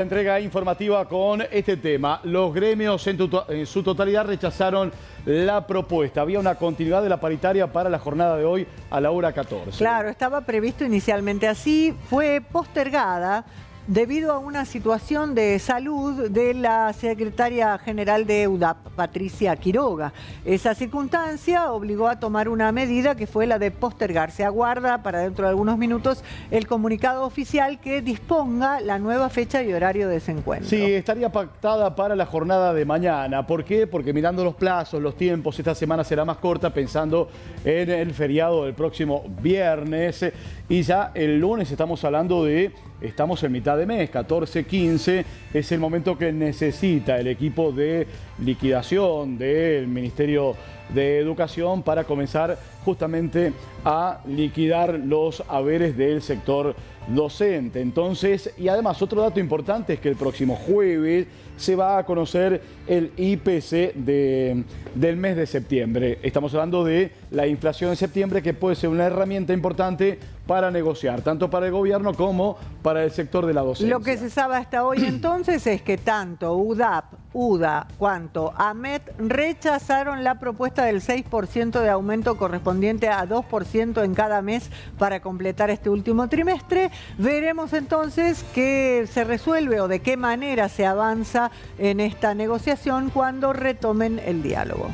Entrega informativa con este tema. Los gremios en su totalidad rechazaron la propuesta. Había una continuidad de la paritaria para la jornada de hoy a la hora 14. Claro, estaba previsto inicialmente así, fue postergada debido a una situación de salud de la secretaria general de EUDAP, Patricia Quiroga. Esa circunstancia obligó a tomar una medida que fue la de postergarse. Aguarda para dentro de algunos minutos el comunicado oficial que disponga la nueva fecha y horario de ese encuentro. Sí, estaría pactada para la jornada de mañana. ¿Por qué? Porque mirando los plazos, los tiempos, esta semana será más corta pensando en el feriado del próximo viernes. Y ya el lunes estamos hablando de... Estamos en mitad de mes, 14, 15, es el momento que necesita el equipo de liquidación del Ministerio de Educación para comenzar justamente a liquidar los haberes del sector docente. Entonces, y además otro dato importante es que el próximo jueves se va a conocer el IPC del mes de septiembre. Estamos hablando de la inflación de septiembre, que puede ser una herramienta importante para negociar, tanto para el gobierno como para el sector de la docencia. Lo que se sabe hasta hoy entonces es que tanto UDAP, UDA cuanto AMET rechazaron la propuesta del 6% de aumento correspondiente a 2% en cada mes para completar este último trimestre. Veremos entonces qué se resuelve o de qué manera se avanza en esta negociación cuando retomen el diálogo.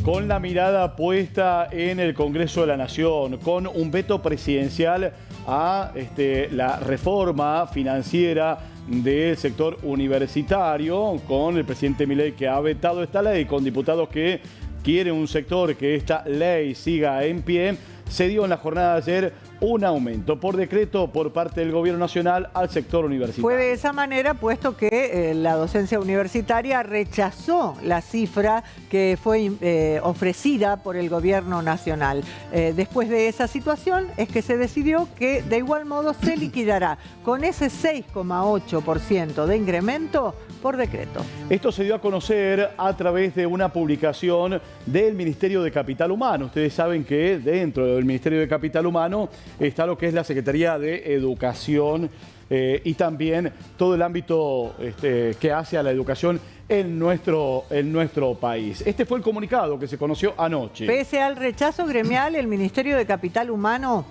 Con la mirada puesta en el Congreso de la Nación, con un veto presidencial a la reforma financiera del sector universitario, con el presidente Milei que ha vetado esta ley, con diputados que quieren un sector que esta ley siga en pie, se dio en la jornada de ayer un aumento por decreto por parte del Gobierno Nacional al sector universitario. Fue de esa manera, puesto que la docencia universitaria rechazó la cifra que fue ofrecida por el Gobierno Nacional. Después de esa situación es que se decidió que de igual modo se liquidará con ese 6,8% de incremento por decreto. Esto se dio a conocer a través de una publicación del Ministerio de Capital Humano. Ustedes saben que dentro del Ministerio de Capital Humano está lo que es la Secretaría de Educación y también todo el ámbito que hace a la educación en nuestro país. Este fue el comunicado que se conoció anoche. Pese al rechazo gremial, el Ministerio de Capital Humano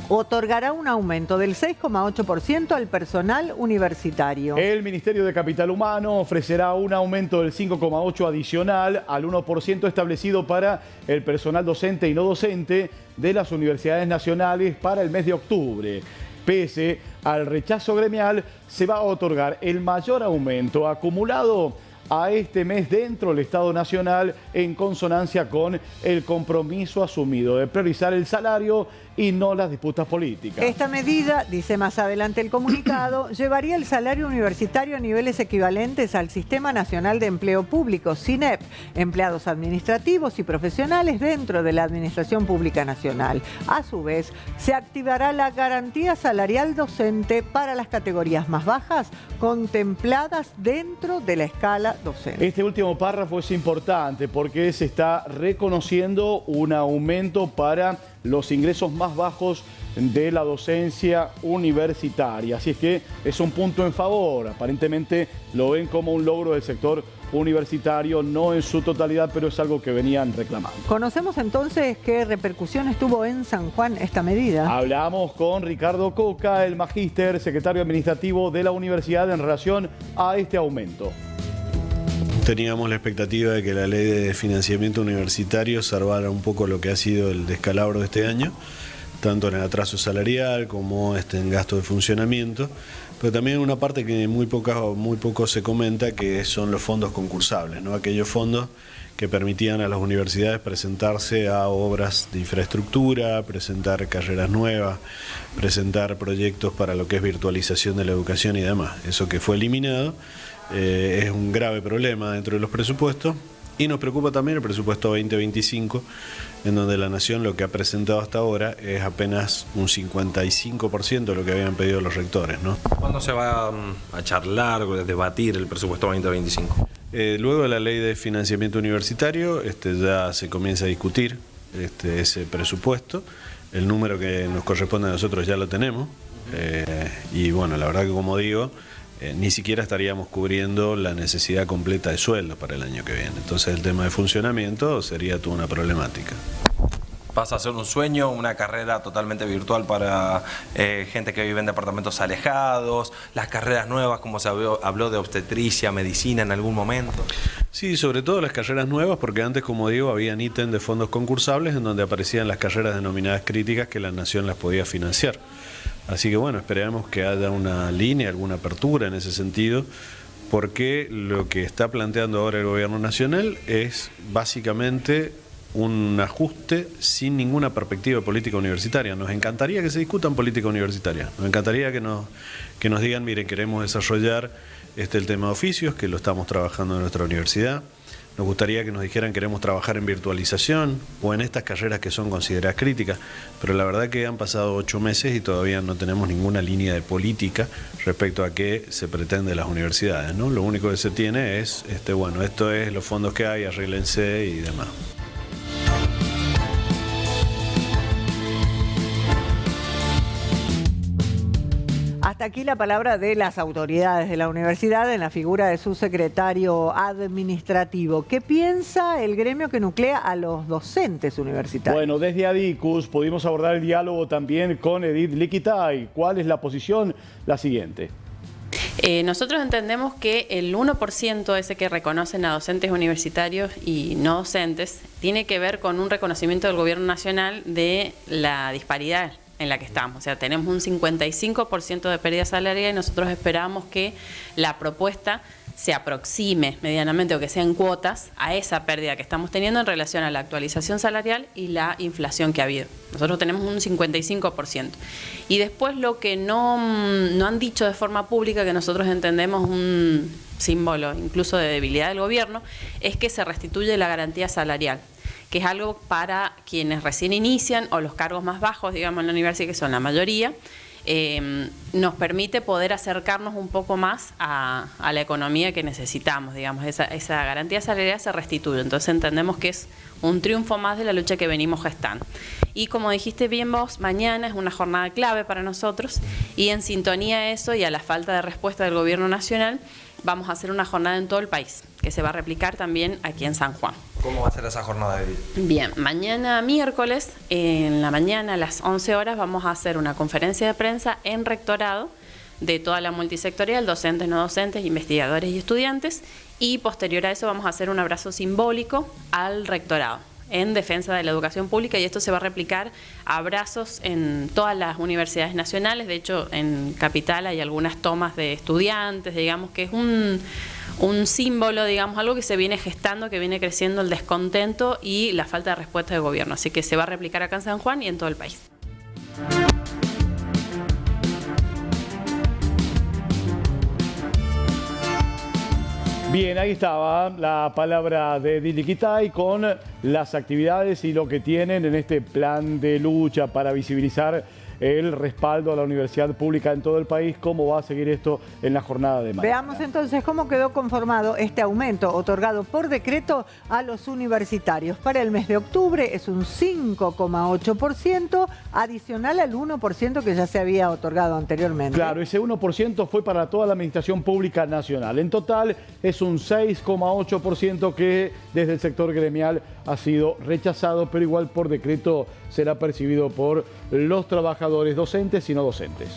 otorgará un aumento del 6,8% al personal universitario. El Ministerio de Capital Humano ofrecerá un aumento del 5,8% adicional al 1% establecido para el personal docente y no docente de las universidades nacionales para el mes de octubre. Pese al rechazo gremial, se va a otorgar el mayor aumento acumulado a este mes dentro del Estado Nacional en consonancia con el compromiso asumido de priorizar el salario y no las disputas políticas. Esta medida, dice más adelante el comunicado, llevaría el salario universitario a niveles equivalentes al Sistema Nacional de Empleo Público, SINEP, empleados administrativos y profesionales dentro de la Administración Pública Nacional. A su vez, se activará la garantía salarial docente para las categorías más bajas contempladas dentro de la escala docente. Este último párrafo es importante porque se está reconociendo un aumento para los ingresos más bajos de la docencia universitaria. Así es que es un punto en favor. Aparentemente lo ven como un logro del sector universitario, no en su totalidad, pero es algo que venían reclamando. ¿Conocemos entonces qué repercusiones tuvo en San Juan esta medida? Hablamos con Ricardo Coca, el magíster, secretario administrativo de la universidad, en relación a este aumento. Teníamos la expectativa de que la ley de financiamiento universitario salvara un poco lo que ha sido el descalabro de este año, tanto en el atraso salarial como en gasto de funcionamiento, pero también una parte que muy poco se comenta, que son los fondos concursables, ¿no? Aquellos fondos que permitían a las universidades presentarse a obras de infraestructura, presentar carreras nuevas, presentar proyectos para lo que es virtualización de la educación y demás. Eso que fue eliminado es un grave problema dentro de los presupuestos y nos preocupa también el presupuesto 2025, en donde la Nación lo que ha presentado hasta ahora es apenas un 55% de lo que habían pedido los rectores, ¿no? ¿Cuándo se va a charlar o a debatir el presupuesto 2025? Luego de la ley de financiamiento universitario ya se comienza a discutir ese presupuesto. El número que nos corresponde a nosotros ya lo tenemos. Y bueno, la verdad que como digo, ni siquiera estaríamos cubriendo la necesidad completa de sueldo para el año que viene. Entonces el tema de funcionamiento sería toda una problemática. Pasa a ser un sueño, una carrera totalmente virtual para gente que vive en departamentos alejados, las carreras nuevas, como se habló de obstetricia, medicina en algún momento. Sí, sobre todo las carreras nuevas, porque antes, como digo, habían ítem de fondos concursables en donde aparecían las carreras denominadas críticas que la nación las podía financiar. Así que bueno, esperemos que haya una línea, alguna apertura en ese sentido, porque lo que está planteando ahora el gobierno nacional es básicamente un ajuste sin ninguna perspectiva política universitaria. Nos encantaría que se discutan política universitaria, nos encantaría que nos digan, miren, queremos desarrollar el tema de oficios, que lo estamos trabajando en nuestra universidad. Nos gustaría que nos dijeran queremos trabajar en virtualización o en estas carreras que son consideradas críticas, pero la verdad que han pasado 8 meses y todavía no tenemos ninguna línea de política respecto a qué se pretende de las universidades, ¿no? Lo único que se tiene es, bueno, esto es los fondos que hay, arréglense y demás. Hasta aquí la palabra de las autoridades de la universidad en la figura de su secretario administrativo. ¿Qué piensa el gremio que nuclea a los docentes universitarios? Bueno, desde ADICUS pudimos abordar el diálogo también con Edith Liquitay. ¿Cuál es la posición? La siguiente. Nosotros entendemos que el 1% ese que reconocen a docentes universitarios y no docentes tiene que ver con un reconocimiento del gobierno nacional de la disparidad en la que estamos. O sea, tenemos un 55% de pérdida salarial y nosotros esperamos que la propuesta se aproxime medianamente o que sean cuotas a esa pérdida que estamos teniendo en relación a la actualización salarial y la inflación que ha habido. Nosotros tenemos un 55%. Y después lo que no han dicho de forma pública, que nosotros entendemos un símbolo incluso de debilidad del gobierno, es que se restituye la garantía salarial, que es algo para quienes recién inician o los cargos más bajos, digamos, en la universidad, que son la mayoría. Nos permite poder acercarnos un poco más a la economía que necesitamos, digamos, esa garantía salarial se restituye. Entonces entendemos que es un triunfo más de la lucha que venimos gestando. Y como dijiste bien vos, mañana es una jornada clave para nosotros y en sintonía a eso y a la falta de respuesta del gobierno nacional, vamos a hacer una jornada en todo el país, que se va a replicar también aquí en San Juan. ¿Cómo va a ser esa jornada, Edith? Bien, mañana miércoles, en la mañana a las 11 horas, vamos a hacer una conferencia de prensa en rectorado de toda la multisectorial, docentes, no docentes, investigadores y estudiantes, y posterior a eso vamos a hacer un abrazo simbólico al rectorado en defensa de la educación pública, y esto se va a replicar a abrazos en todas las universidades nacionales. De hecho, en Capital hay algunas tomas de estudiantes, digamos que es un símbolo, digamos, algo que se viene gestando, que viene creciendo el descontento y la falta de respuesta del gobierno. Así que se va a replicar acá en San Juan y en todo el país. Bien, ahí estaba la palabra de Edith Liquitay con las actividades y lo que tienen en este plan de lucha para visibilizar el respaldo a la universidad pública en todo el país. ¿Cómo va a seguir esto en la jornada de mañana? Veamos entonces cómo quedó conformado este aumento otorgado por decreto a los universitarios. Para el mes de octubre es un 5,8% adicional al 1% que ya se había otorgado anteriormente. Claro, ese 1% fue para toda la administración pública nacional. En total es un 6,8% que desde el sector gremial ha sido rechazado, pero igual por decreto será percibido por los trabajadores docentes y no docentes.